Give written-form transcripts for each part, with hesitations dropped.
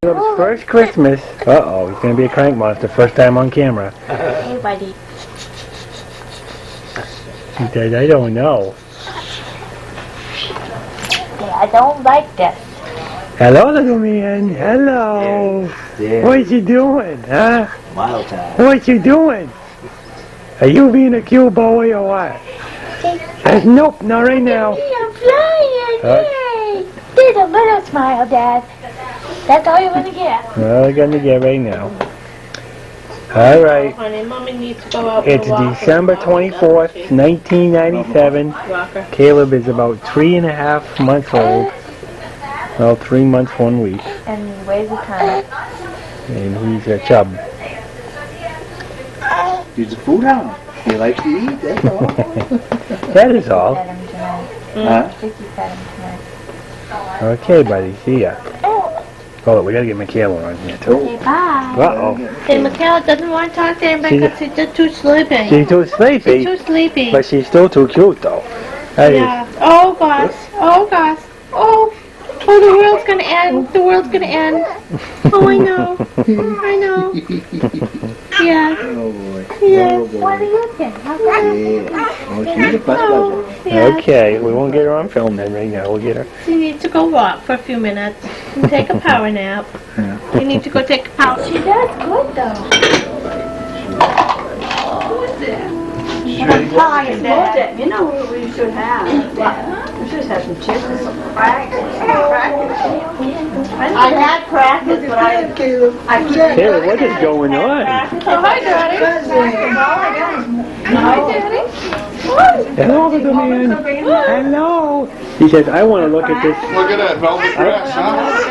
Caleb's first Christmas. Uh-oh, he's going to be a crank monster first time on camera. Hey, buddy. He said, I don't know. Yeah, I don't like this. Hello, little man. Hello. Yeah. What you doing, huh? Mild time. What you doing? Are you being a cute boy or what? Nope, not right now. I'm flying, yay! There's a little smile, Dad. That's all you're going to get. Well, we're going to get right now. All right. Honey, Mommy needs to go out It's December 24th, 1997. Caleb is about 3.5 months old. Well, 3 months, 1 week. And he weighs a ton. And he's a chub. He's a food hound. He likes to eat, that's all. That is all. Fed him tonight. Huh? Vicky fed him tonight. Okay, buddy. See ya. Hold on, we gotta get Michaela on here too. Okay, bye. Uh-oh. And Michaela doesn't want to talk to anybody because she's just too sleepy. She's too sleepy. She's too sleepy. But she's still too cute, though. That Yeah. Oh, gosh. Oh, gosh. Oh. Oh, the world's going to end. The world's going to end. Oh, I know. I know. Yeah. Oh boy. Yeah. Oh boy. What do you think? How come? Yeah. Oh, she's a fuss Oh, budget. yeah. Okay, we won't get her on film then right now. We'll get her. She needs to go walk for a few minutes and take a power nap. Yeah. You need to go take a power She does good, though. I'm tired, Dad. You know what we should have? We should have some chips and some crackers. I had crackers, but I can't. Caleb, what is going on? Oh, hi, Daddy. Hi, Daddy. Hello, little man. Hello. He says, I want to look at this. Look at that velvet dress, huh?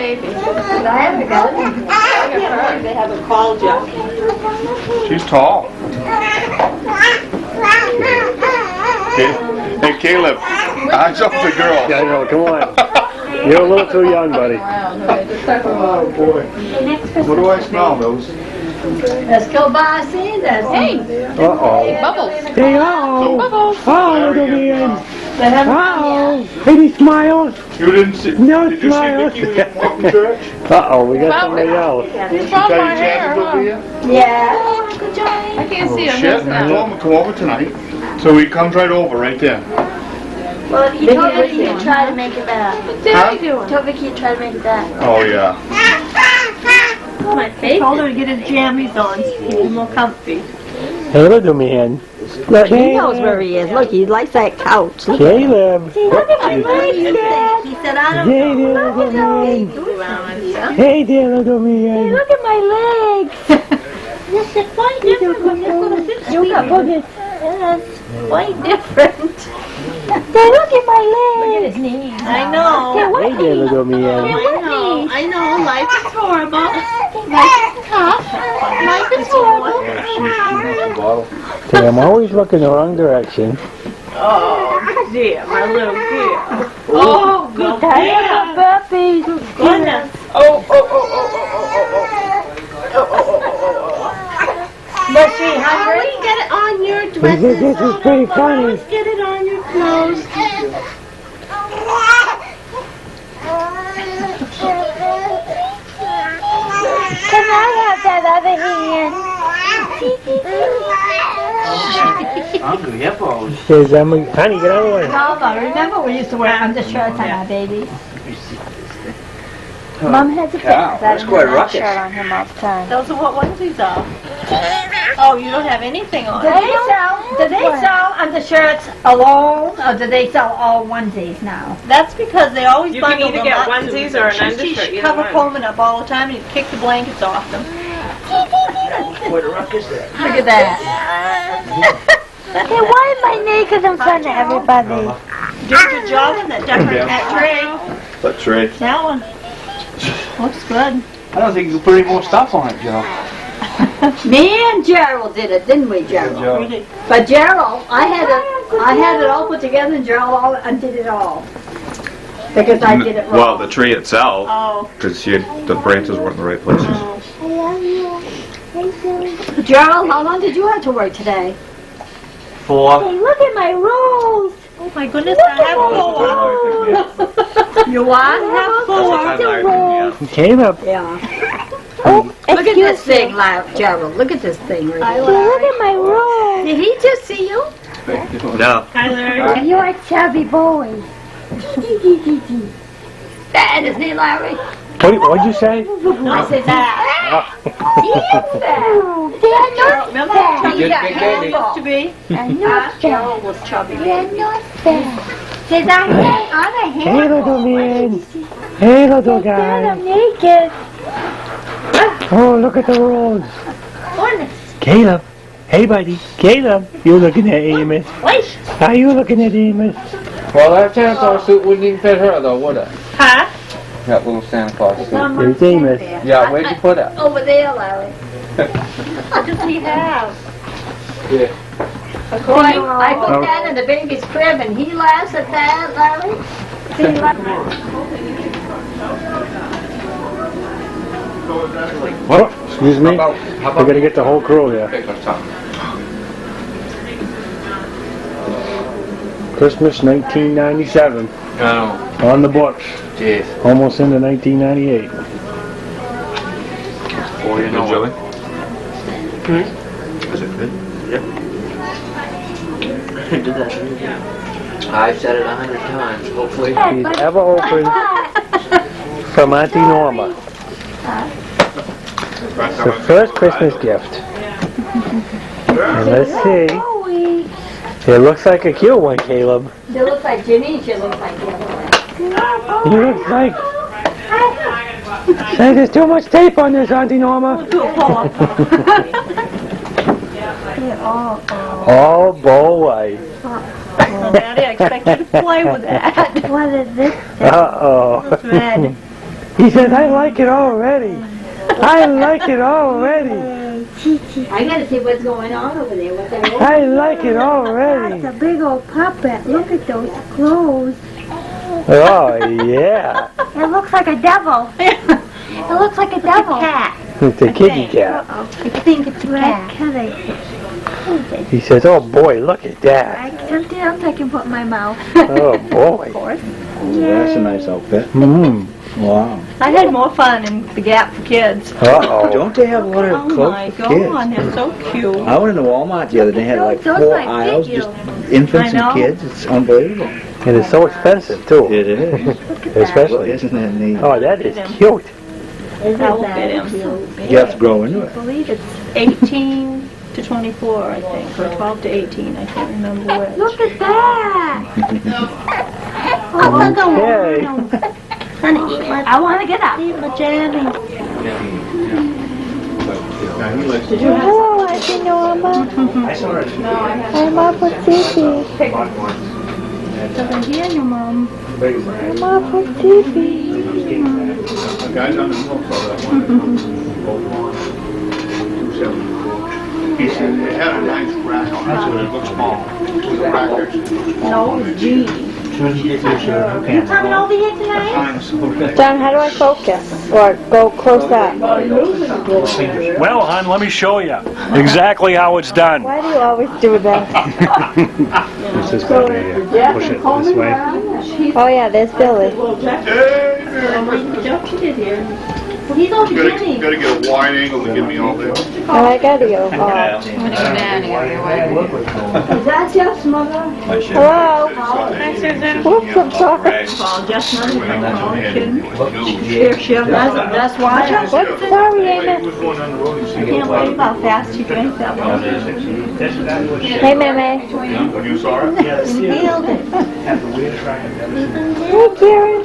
They haven't called yet. She's tall. Hey, Caleb, eyes up the girl. Yeah, I know, come on. You're a little too young, buddy. Oh, boy. What do I smell, those? Let's go buy Sanders. Hey, Uh-oh. Bubbles. Hey, uh-oh. Bubbles. Oh, little man. Uh-oh. Hey, he smiles. You didn't see? No Did you smiles. see Vicky up in church? Uh-oh, we got somebody else. He's She from tell my you hair, Chad was over huh? here? yeah. I can't see him. Shit, He's I not. told him to come over tonight. So he comes right over, right there. Well, he told Vicky to try to make it back. What's Daddy doing? Told Vicky to try to make it back. Oh, yeah. My face. Told her to get his jammies on so he's more comfy. Hey, little man. Look, he knows where he is. Look, he likes that couch. Look. Caleb. Look at my legs, Dad. He said, I don't Hey there, little man. Hey there, little man. Look at my legs. This is quite different from this little bit. You got boogers. Yes, quite different. Hey, look at my legs. Look at his knees. I know. They're Hey there, white. little man. I know. I know. Life is horrible. Life is tough. Life is horrible. Okay, I'm always looking the wrong direction. Oh, dear, my little dear. Oh, good Tired dear. of puppies. Goodness. Oh, oh, oh, oh, oh, oh, oh, oh, oh. Was she hungry? Always get it on your dresses. This is pretty funny. Always get it on your clothes. Can I have that other hand? Hungry hippos. Says, honey, get out of the way. Mama, remember we used to wear undershirts on our babies? Mom has a Cow, that's quite ruckus. shirt on him all the time. Those are what onesies are. Oh, you don't have anything on. Do they sell undershirts alone, or do they sell all onesies now? That's because they always You can bundle either them get up. onesies or an She's undershirt, either cover one. combing up all the time and you kick the blankets off them. What a ruckus there. Look at that. Hey, why am I naked in front of everybody? Do a good job on that that tray. That's right. That one. Looks good. I don't think you can put any more stuff on it, Joe. Me and Gerald did it, didn't we, Gerald? Joe. But Gerald, I had it all put together, and Gerald undid it all because I did it wrong. Well, the tree itself, Oh. because the branches weren't in the right places. I love you. Thank you. Gerald, how long did you have to work today? 4. Hey, look at my rose. Oh my goodness, I have four. You what? I have four. Caleb. Yeah. Oh, Look at this excuse me. thing, Gerald. Look at this thing right here. Look at my roll. Did he just see you? No. You're a chubby boy. That isn't he, Larry? What'd you say? I said that. He is fat. They're not fat. He's got baby. used to be. They're not Gerald fat. was chubby. They're not fat. Says I Hey, little man. Hey, little guy. I'm naked. Oh, look at the rolls. Caleb. Hey, buddy. Caleb. You're looking at Amos. Are you looking at Amos? Well, that Santa Claus suit wouldn't even fit her, though, would it? Huh? That little Santa Claus suit. There's Amos. Yeah, where'd you put it? Over there, Larry. What does he have? Yeah. Boy, I put that in the baby's crib and he laughs at that, Larry. See, Oh, excuse me. How We're about gonna get the whole crew here. pick up something? Christmas 1997 No. on the books. Jeez. Almost into 1998. Boy, you know Jelly? Is it good? I've said it 100 times, hopefully. He's ever opened from Auntie Norma. The first Christmas gift. And let's see. It looks like a cute one, Caleb. she looks like Ginny, she looks like the other one. He looks like... Say, there's too much tape on this, Auntie Norma. Oh, boy. Daddy, I expect you to play with that. What is this? Uh-oh. Red. He says, I like it already. I like it already. I gotta see what's going on over there, what they're I like it already. It's a big old puppet. Look at those clothes. Oh, yeah. It looks like a devil. It looks like a devil. Cat. It's a kitty cat. I think it's red. He says, oh, boy, look at that. Something else I can put in my mouth. Oh, boy. That's a nice outfit. Mm. Wow. I had more fun in the Gap for kids. Uh-oh. Don't they have a lot of Oh clothes my for kids? God, they're so cute. I went into Walmart the other day, had like Those 4 might fit aisles, you. just infants I know. and kids. It's unbelievable. And it's so expensive, too. It is. Well, Especially. isn't that neat? Oh, that is cute. That will fit him. You have to grow into it. I believe it's 18 to 24, I think, or 12 to 18. I can't remember which. Look at that. Okay. I want to get up. Eat my jammy. Hello, Auntie Norma. I'm up with Fifi. Doesn't hear you, Mom. I'm up with Fifi. The guys on the book saw that one. 274. He said it had a nice rack on it, so it looked small. It was a rack. No, it's Jean. You coming over here tonight? John, how do I focus? Or go close up? Well, hon, let me show you exactly how it's done. Why do you always do that? This is going to push it this way. Oh yeah, there's Billy. He's over Gotta Jenny. get a wide angle to get me all there. Oh, I gotta go. Oh. Is that just mother? Hello? Hi, Susan. Whoops, I'm sorry. Well, just That's why. Whoops, sorry, Amos. I can't believe how fast he drank that one. Hey, Meme. You saw it? He nailed it. Hey, Karen.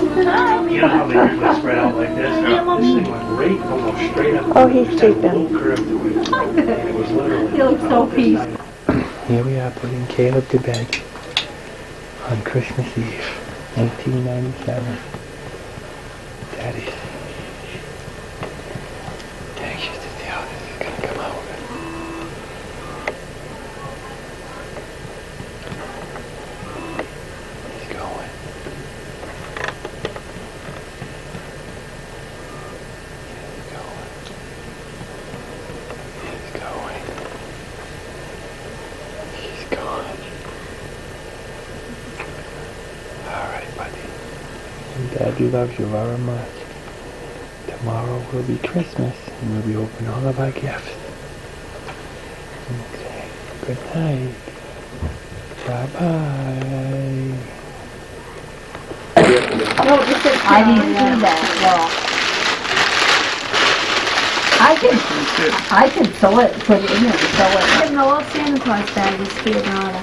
You know how they usually spread out like this? This thing went right almost straight up. Oh, he's sleeping. Full curve to it. It was literally... He looks so peaceful. Here we are putting Caleb to bed on Christmas Eve, 1997. Daddy's anxious to see how this is going to come out. He's going. He's going. He's going. He's gone. All right, buddy. Daddy loves you very much. tomorrow will be Christmas, and we'll be opening all of our gifts. Okay. Good night. Bye-bye. I didn't do that, no. I can sew it, put it in there and sew it. I have no old Santa Claus bag is here, daughter.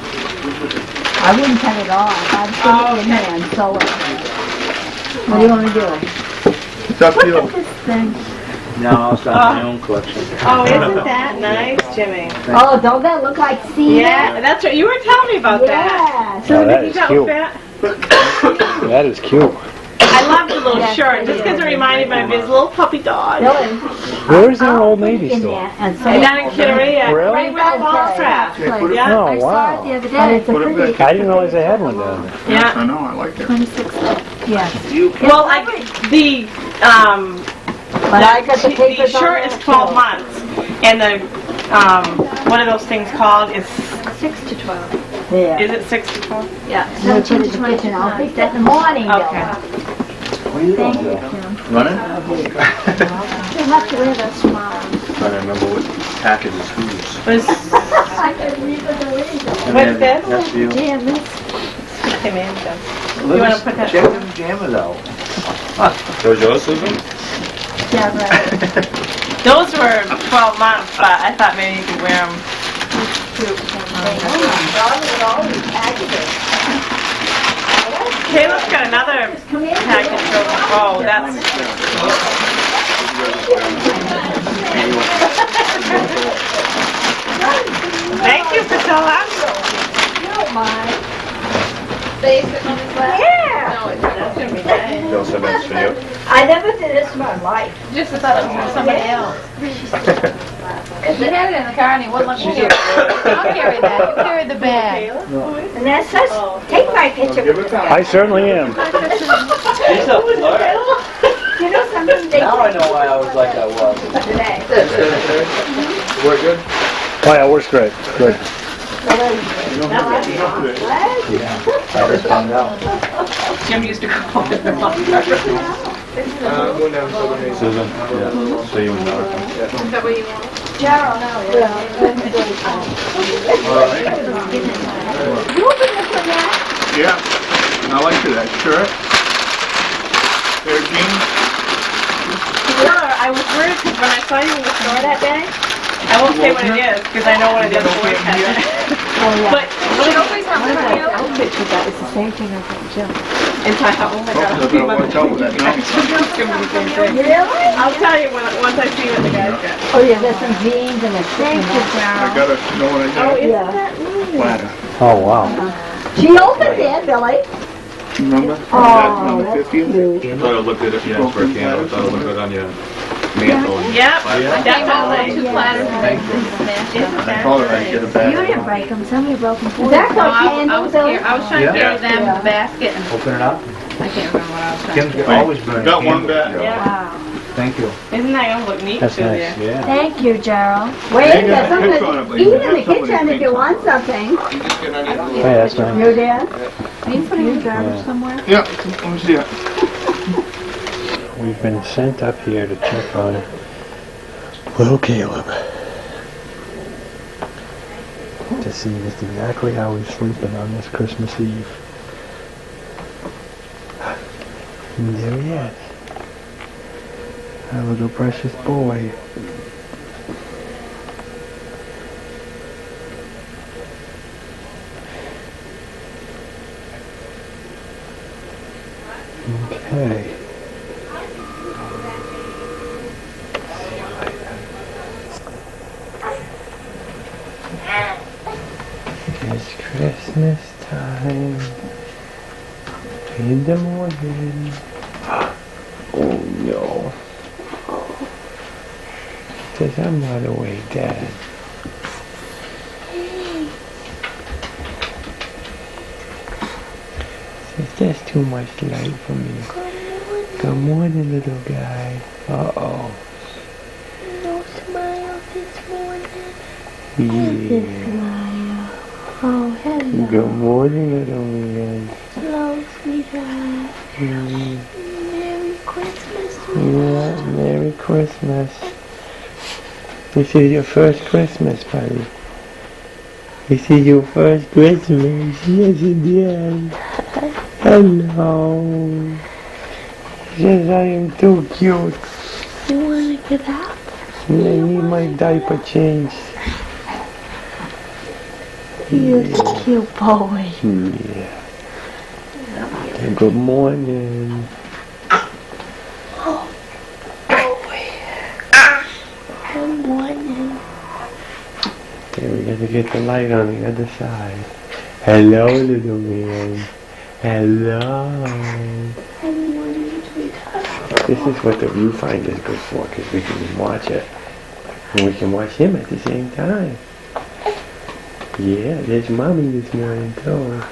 I wouldn't cut it off. I'd put it in there and sew it. What do you want to do? It's up to you. This thing. No, I'll start my own collection. Oh, isn't that nice, Jimmy? Oh, don't that look like cedar? Yeah, that's right. You were telling me about that. Yes. So Oh, that did you is got cute. that? That is cute. I love the little shirt just because it reminded me of his little puppy dog. Really? Where's our Old Navy In store? there and sew And it. down in Kittery, Really? right where the ball trap. Yeah. Oh, I saw it the wow. other But day. it's a Put it pretty. back. I didn't realize they had one down there. Yes, Yeah. I know, I like it. 26. Yes. Well, like the But I got the papers the on shirt there, is 12 too. months, and the what are those things called? Is 6 to 12. Yeah. is it 6 to 12? Yeah. I'm gonna put 17 it to in the kitchen. I'll 25. fix that in the morning, Okay. What are you doing, Bill? Running? You'll have to wear that tomorrow. Trying to remember what package is whose. Was I could read the reason. what's this? That's for you. Damn, this. Came in, so. Look, wanna put that- check them jammers out. Those yours, Susan? Yeah, right. Those were 12 months, but I thought maybe you could wear them. Caleb's got another package over. Oh, that's. Thank you for so much. Bill said that's for you. I never did this in my life. Just thought it was for somebody else. He had it in the car and he wouldn't let me do it. I'll carry that. You carry the bag. And that says, take my picture with that. I certainly am. He's up, You know something they Now I know why I was like I was. today. We're good? Oh, yeah, works great. Good. I just found out. Jim used to call it the Susan, yeah, so you and Laura. Is that what you want? Gerald, no, yeah. Yeah, I like that shirt. Pair of jeans. I was worried because when I saw you in the store that day, I won't say what it is because I know one of the other boys has it. But nobody's not with you. Outfit you got is the same thing I got Jim. And so I thought, oh my I God, better watch out with that now. it's gonna be the same thing. Really? I'll tell you once I see what the guys got. Oh, yeah, there's some jeans and a Thank you, I Carol. gotta know what I Oh, got. isn't Yeah. that nice? Platter. Oh, wow. She opened it, Billy. Remember? Oh, That's number that's 50. cute. I thought it looked good if you asked for a candle. I thought it looked good on your mantle. Yep, Yeah. definitely. 2 platters and Thank you. smashed Isn't them. that Told her I'd get a You bag. didn't break them. Somebody broke them for That's you. No, our candle, Billy. I was trying to Yeah. carry them in the basket and Open it up. I can't remember what I was trying to Kim's do. always burning. Got one bag. Yeah. Wow. Thank you. Isn't that gonna look neat That's too nice. there? Yeah. Thank you, Gerald. Wait, They got there's a picture on it, something, but you even in have the somebody kitchen if think you so. want something. You just get on your Hey, that's nice. You did? Are you putting in garbage Yeah. somewhere? Yeah, let me see it. We've been sent up here to check on little Caleb. To see just exactly how he's sleeping on this Christmas Eve. And there he is. Our little precious boy. Okay. It's Christmas time in the morning. Oh no. Says I'm not awake, Dad. Says there's too much light for me. Good morning, little guy. Uh-oh. No smile this morning. Yeah. Oh, hello. Good morning, little man. Hello, sweetheart. Mm, Merry Christmas, yeah, Merry Christmas. This is your first Christmas, buddy. This is your first Christmas. Yes, it is. Hello. Yes, I am too cute. You want to get up? I need my diaper changed. You're a cute boy. Yeah. Good morning. Good morning. Okay, we got to get the light on the other side. Hello, little man. Hello. This is what the viewfinder is good for, because we can watch it. And we can watch him at the same time. Yeah, there's Mommy this morning, too.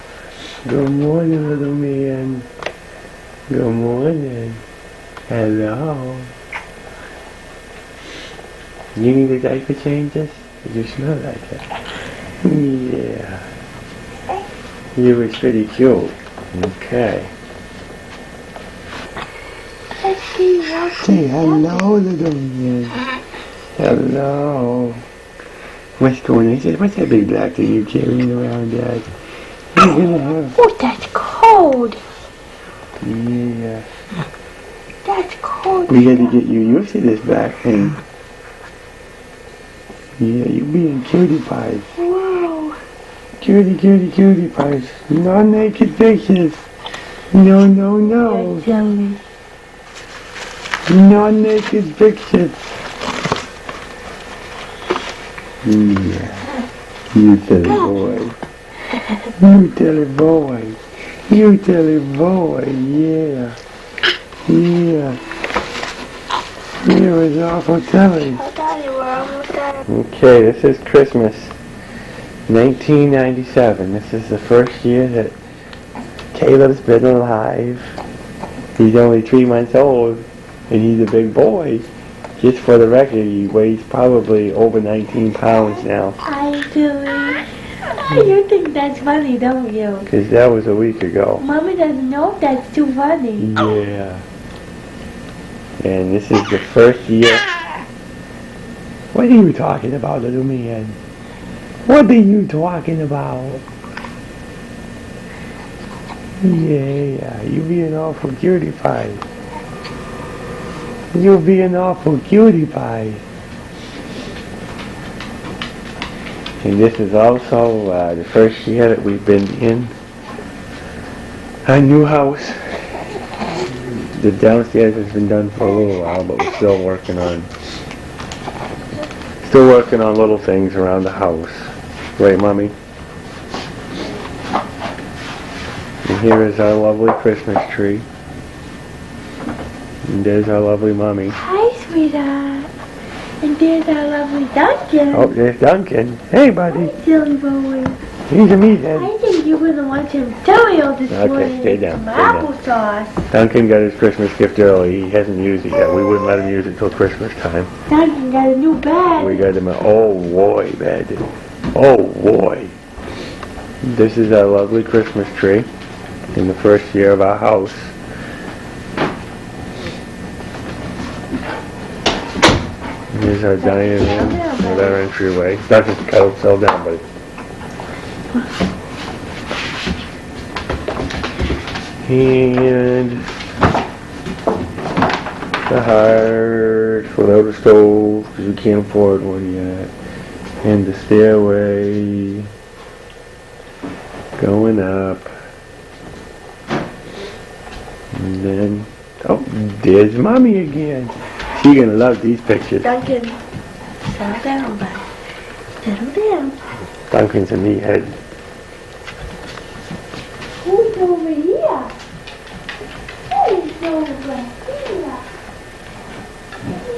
Good morning, little man. Good morning. Hello. You need a diaper changes? You smell like it. Yeah. You was pretty cute. Okay. Say hello, little man. Hello. What's going on? He says, what's that big black thing you're carrying around, Dad? You're gonna have... Oh, that's cold. Yeah. That's cold. We gotta get you used to this black thing. Yeah, you being cutie pies. Whoa. Cutie, cutie, cutie pies. No naked pictures. No, no, no. That's yummy. No naked pictures. Yeah. You silly boy. You silly boy. You silly boy. Yeah. Yeah. You was awful silly. Oh, Daddy, we're almost done. Okay, this is Christmas, 1997. This is the first year that Caleb's been alive. He's only 3 months old, and he's a big boy. Just for the record, he weighs probably over 19 pounds now. I do. You think that's funny, don't you? Because that was a week ago. Mommy doesn't know if that's too funny. Yeah. And this is the first year. What are you talking about, little man? What are you talking about? Yeah, you being awful cutie pie. You being awful cutie pie. And this is also the first year that we've been in our new house. The downstairs has been done for a little while, but we're still working on little things around the house. Right, Mommy? And here is our lovely Christmas tree. And there's our lovely Mommy. Hi, sweetheart. And there's our lovely Duncan. Oh, there's Duncan. Hey, buddy. Hi, silly boy. He's a meathead. I think you're going to want some cereal this morning. Okay, stay down. Some applesauce. Duncan got his Christmas gift early. He hasn't used it yet. We wouldn't let him use it till Christmas time. Duncan got a new bag. We got him a, oh boy, bad. Oh boy. This is our lovely Christmas tree in the first year of our house. Here's our dining room with our entryway. Duncan cut himself down, buddy. And the hearth without a stove because we can't afford one yet. And the stairway going up. And then, oh, there's Mommy again. She's gonna love these pictures. Duncan, settle down, bud. Settle down. Duncan's a meathead. Who's over here? Who's over here?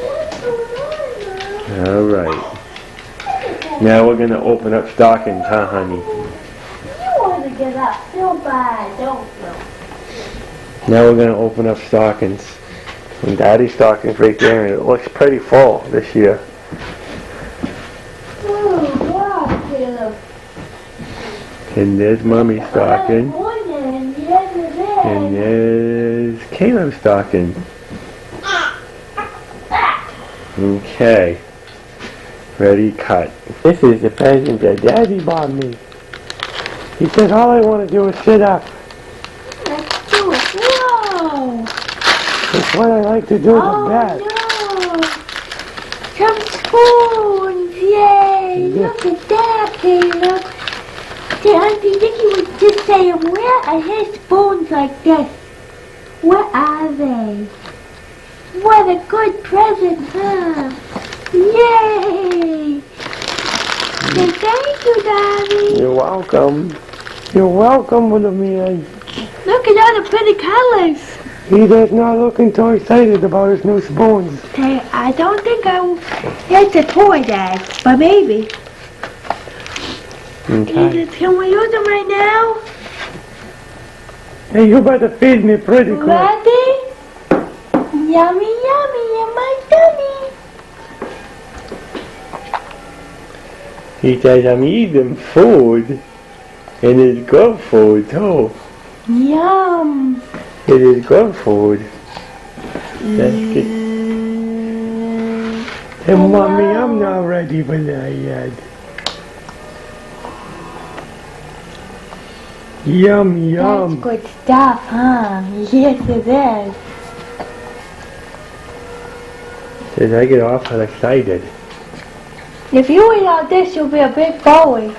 What's going on, Mom? Alright. Now we're gonna open up stockings, huh, honey? You want to get up so bad, don't you? Now we're gonna open up stockings. And Daddy's stocking's right there, and it looks pretty full this year. Oh, wow, Caleb. And there's Mommy's stocking. Morning, yes, it is. And there's Caleb's stocking. Okay. Ready, cut. This is the present that Daddy bought me. He said all I want to do is sit up. Let's do it. Whoa! It's what I like to do the best. No! Some spoons! Yay! Look at that, Caleb. The Auntie Vicky was just saying, where are his spoons like this? What are they? What a good present, huh? Yay! Say thank you, Daddy. You're welcome. You're welcome, little man. Look at all the pretty colors. He does not looking so excited about his new spoons. Hey, I don't think it's a toy, Dad, but maybe. Okay. Can we use them right now? Hey, you better feed me pretty quick. Ready? Yummy, yummy in my tummy. He says I'm eating food. And it's good food too. Yum. It is good food. That's good. Hey, Mommy, I'm not ready for that yet. Yum, yum. That's good stuff, huh? Yes, it is. Says I get awful excited. If you eat all this, you'll be a big boy.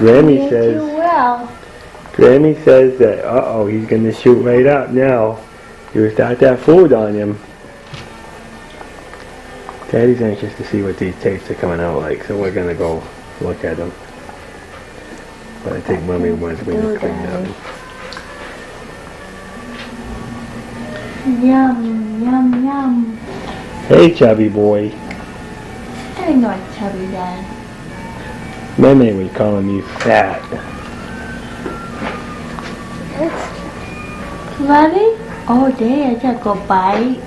Grammy Yes, says, you will. Grammy says that, uh-oh, he's going to shoot right up now. You start that food on him. Daddy's anxious to see what these tapes are coming out like, so we're going to go look at them. But I think Mommy wants me to clean up. Yum, yum, yum. Hey, chubby boy. I'm not chubby, Dad. Meme was calling me fat. Ready? Oh, there, just go bite.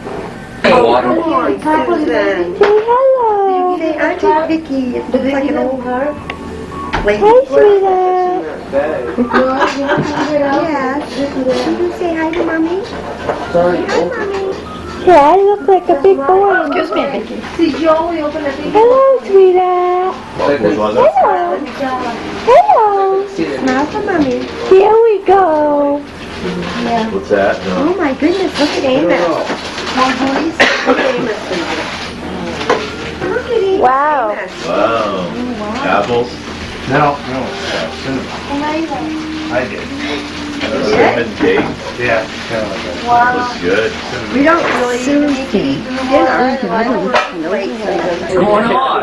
Water. Susan. Say hello. Say Auntie Vicky. It looks like an old heart. Like, Hey, sweetheart. yes. Can you say hi to Mommy? Say hi, Mommy. Yeah, I look like a big boy. Excuse me, Vicky. Hello, sweetheart. Hello. Hello. Smile for Mommy. Here we go. What's that? Oh my goodness, look at Amos. More boys? Look at Amos. Look at Amos. Wow. Amos. Wow. Apples? No, cinnamon. I did. Cinnamon cake? Yeah, kind of like that. That was good. We don't really need to eat dinner. What's going on?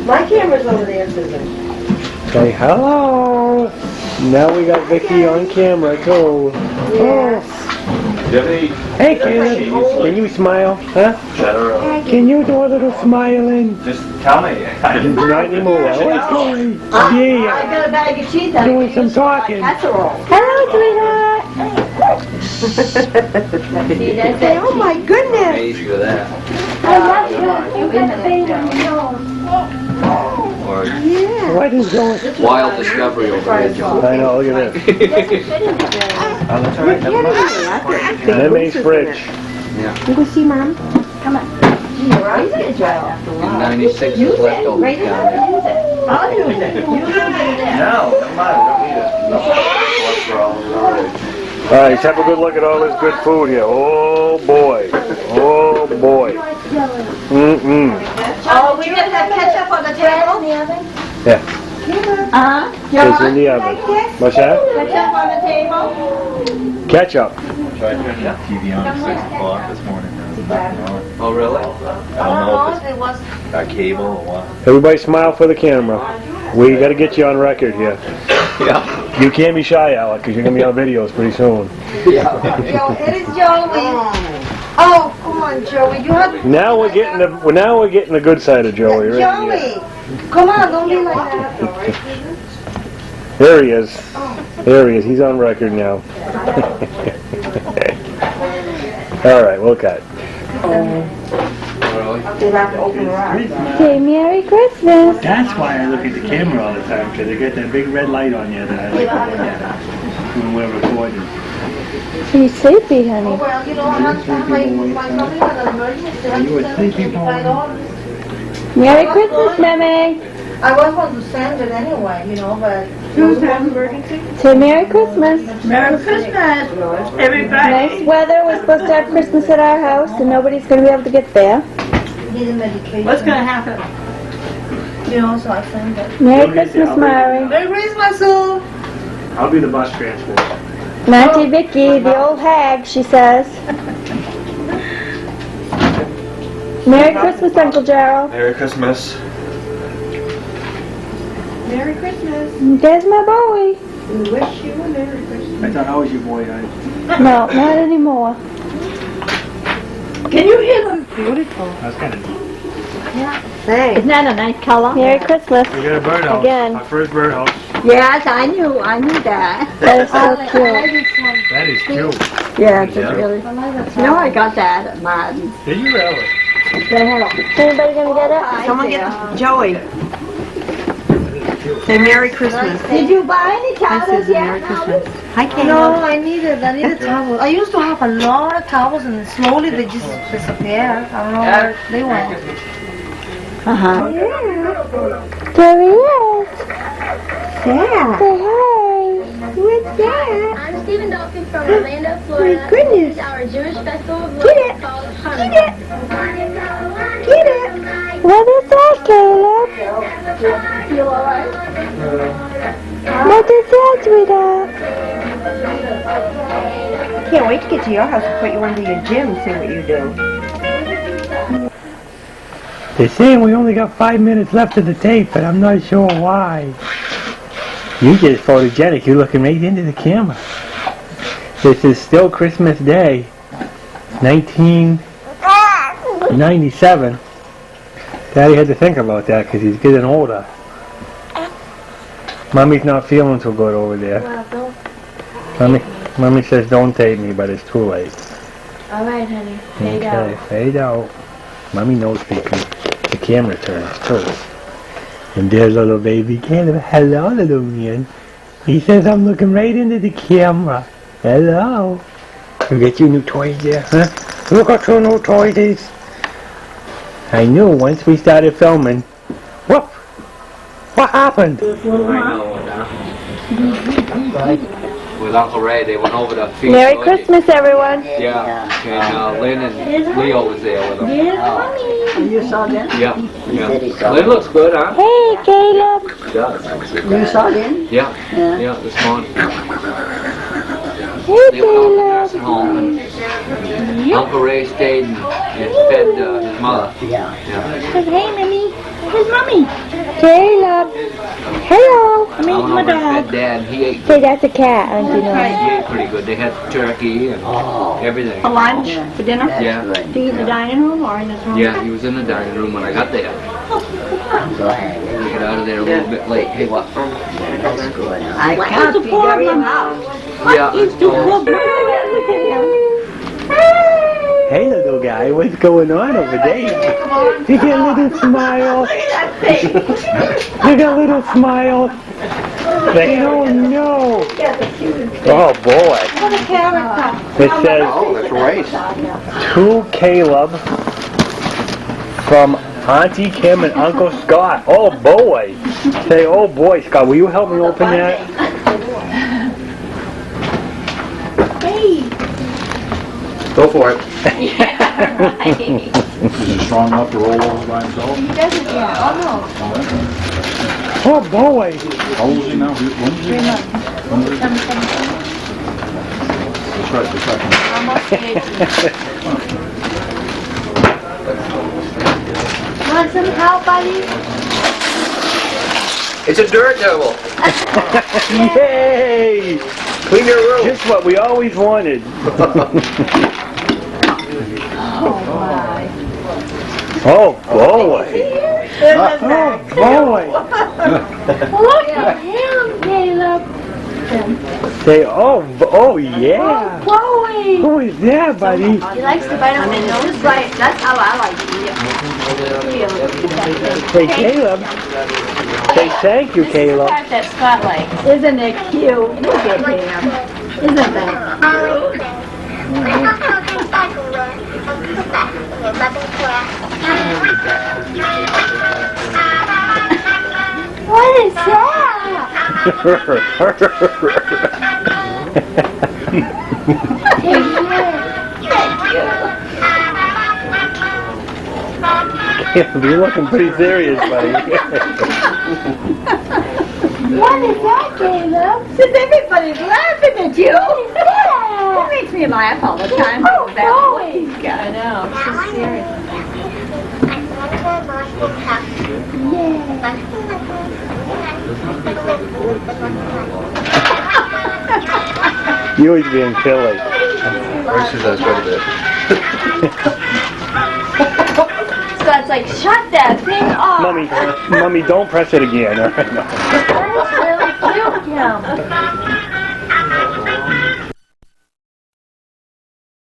My camera's over there, Susan. Say hello. Now we got Vicky on camera too. Yes. Do you have any Hey, Caleb. Can you smile? Huh? cheddar? Can you do a little smiling? Just tell me. Not anymore. What's going? I Yeah. got a bag of cheese. Doing some talking. Casserole. Hello, sweetheart. Say, oh my goodness. Amazing with that. I love you. You got the baby on your nose. Or Yeah. What is going? wild discovery over here, John. I know. Look at this. Oh, that's all right. Never mind. Meme's fridge. You go see Mom? He's in jail. And 96 is left over down there. I'll use it. You use it. No, never mind. We don't need it. No. Cholesterol is all right. All right, let's have a good look at all this good food here. Oh boy. Oh boy. Oh, we just have ketchup on the table? Yeah. It's in John? the oven. What's that? Ketchup on the table? Ketchup. Tried turning that TV on at 6 o'clock this morning. Oh, really? I don't know if it's got cable or what. Everybody smile for the camera. We got to get you on record here. Yeah. You can't be shy, Alec, because you're going to be on videos pretty soon. Joe, it is Joey. Oh, come on, Joey. You have Now we're getting the good side of Joey. Right here. Joey. Come on, don't be like that. There he is. There he is. He's on record now. All right, we'll cut. They have to open her eyes. Say Merry Christmas. That's why I look at the camera all the time, because they got that big red light on you that I like to look at. when we're recording. He's sleepy, honey. Well, you know, my family had an emergency. You were sleepy, Paul. Merry Christmas, Mammy. I was going to send it anyway, you know, but... Who's having emergency? Say Merry Christmas. Merry Christmas, everybody. Nice weather. We're supposed to have Christmas at our house, and nobody's going to be able to get there. Need a medication. What's gonna happen? You know, so I sent it. Merry Christmas, Mari. Merry Christmas, Sue. I'll be the bus transport. Auntie Vicky, the old hag, she says. Merry Christmas, Uncle Gerald. Merry Christmas. Merry Christmas. There's my boy. We wish you a Merry Christmas. I thought I was your boy. No, not anymore. Can you hear them? Beautiful. That's kind of neat. Isn't that a nice color? Merry Christmas. We got a birdhouse. Again. Our first birdhouse. Yes, I knew that. That is so cute. That is cute. Yeah, it's really. You know, I got that at Martin's. Did you really? Anybody gonna get it? Someone get Joey. Say Merry Christmas. Did you buy any towels yet? Merry Christmas. Hi, Caleb. No, I needed towels. I used to have a lot of towels and slowly they just disappear. I don't know where they went. Uh-huh. There he is. Yeah. Say hi. What's that? I'm Stephen Dolphin from Orlando, Florida. My goodness. This is our Jewish festival of Get lights it. called Get Hanukkah. it. Get it. What is that, Caleb? What is that, sweetheart? Can't wait to get to your house and put you under your gym and see what you do. They're saying we only got 5 minutes left of the tape, but I'm not sure why. You just photogenic. You're looking right into the camera. This is still Christmas Day, 1997. Daddy had to think about that because he's getting older. Mommy's not feeling so good over there. Mommy says don't tape me, but it's too late. All right, honey. Fade Okay, fade out. Mommy knows the camera turns too. And there's little baby Caleb. Hello, little man. He says I'm looking right into the camera. Hello. You get your new toys there, huh? Look at your new toys. I knew once we started filming. Whoop! What happened? I know. With Uncle Ray, they went over to feed Merry Georgie. Christmas, everyone. Yeah, and Lynn and Leo was there with them. You saw them? Yeah, yeah. Lynn looks good, huh? Hey, Caleb. She does. You saw them? Yeah, yeah, this morning. Hey, They went over to the Caleb. nursing home, and Uncle Ray stayed and fed his mother. Yeah. Hey, Mimi. Where's Mommy? Caleb. Hello. I went over and fed Dad. He ate Say, that's a cat, aren't you know? He ate pretty good. They had turkey and everything. For lunch? For dinner? Yeah. Do you in the dining room or in this room? Yeah, he was in the dining room when I got there. We got out of there a little bit late. Hey, what? I can't figure him out. Yeah. Hey, little guy, what's going on over there? You get a little smile. You got a little smile. Say, oh no. Oh boy. What a character. It says, Oh, that's right. to Caleb from Auntie Kim and Uncle Scott. Oh boy. Say, oh boy, Scott, will you help me open that? Go for it. Is it strong enough to roll over by himself? Oh boy. How old is he now? When is he? 3 months. That's right, that's right. Want some help, buddy? It's a dirt devil. Yay! Clean your room. Just what we always wanted. Oh boy. Oh boy. Look at him, Caleb. Say, oh yeah. Chloe. Who is that, buddy? He likes to bite on the nose. Right, that's how I like to eat it. Say, Caleb. Say thank you, Caleb. Got that spotlight. Isn't it cute? Look at him. Isn't that cute? What is that? Caleb, you're looking pretty serious, buddy. What is that, Caleb? Since everybody's laughing at you. Yeah. It makes me laugh all the time. Oh, That boy. he's got. I know, it's so serious. You always being silly. Versus us right there. Scott's like, shut that thing off. Mommy, don't press it again. All right, no. That is really cute, Kim.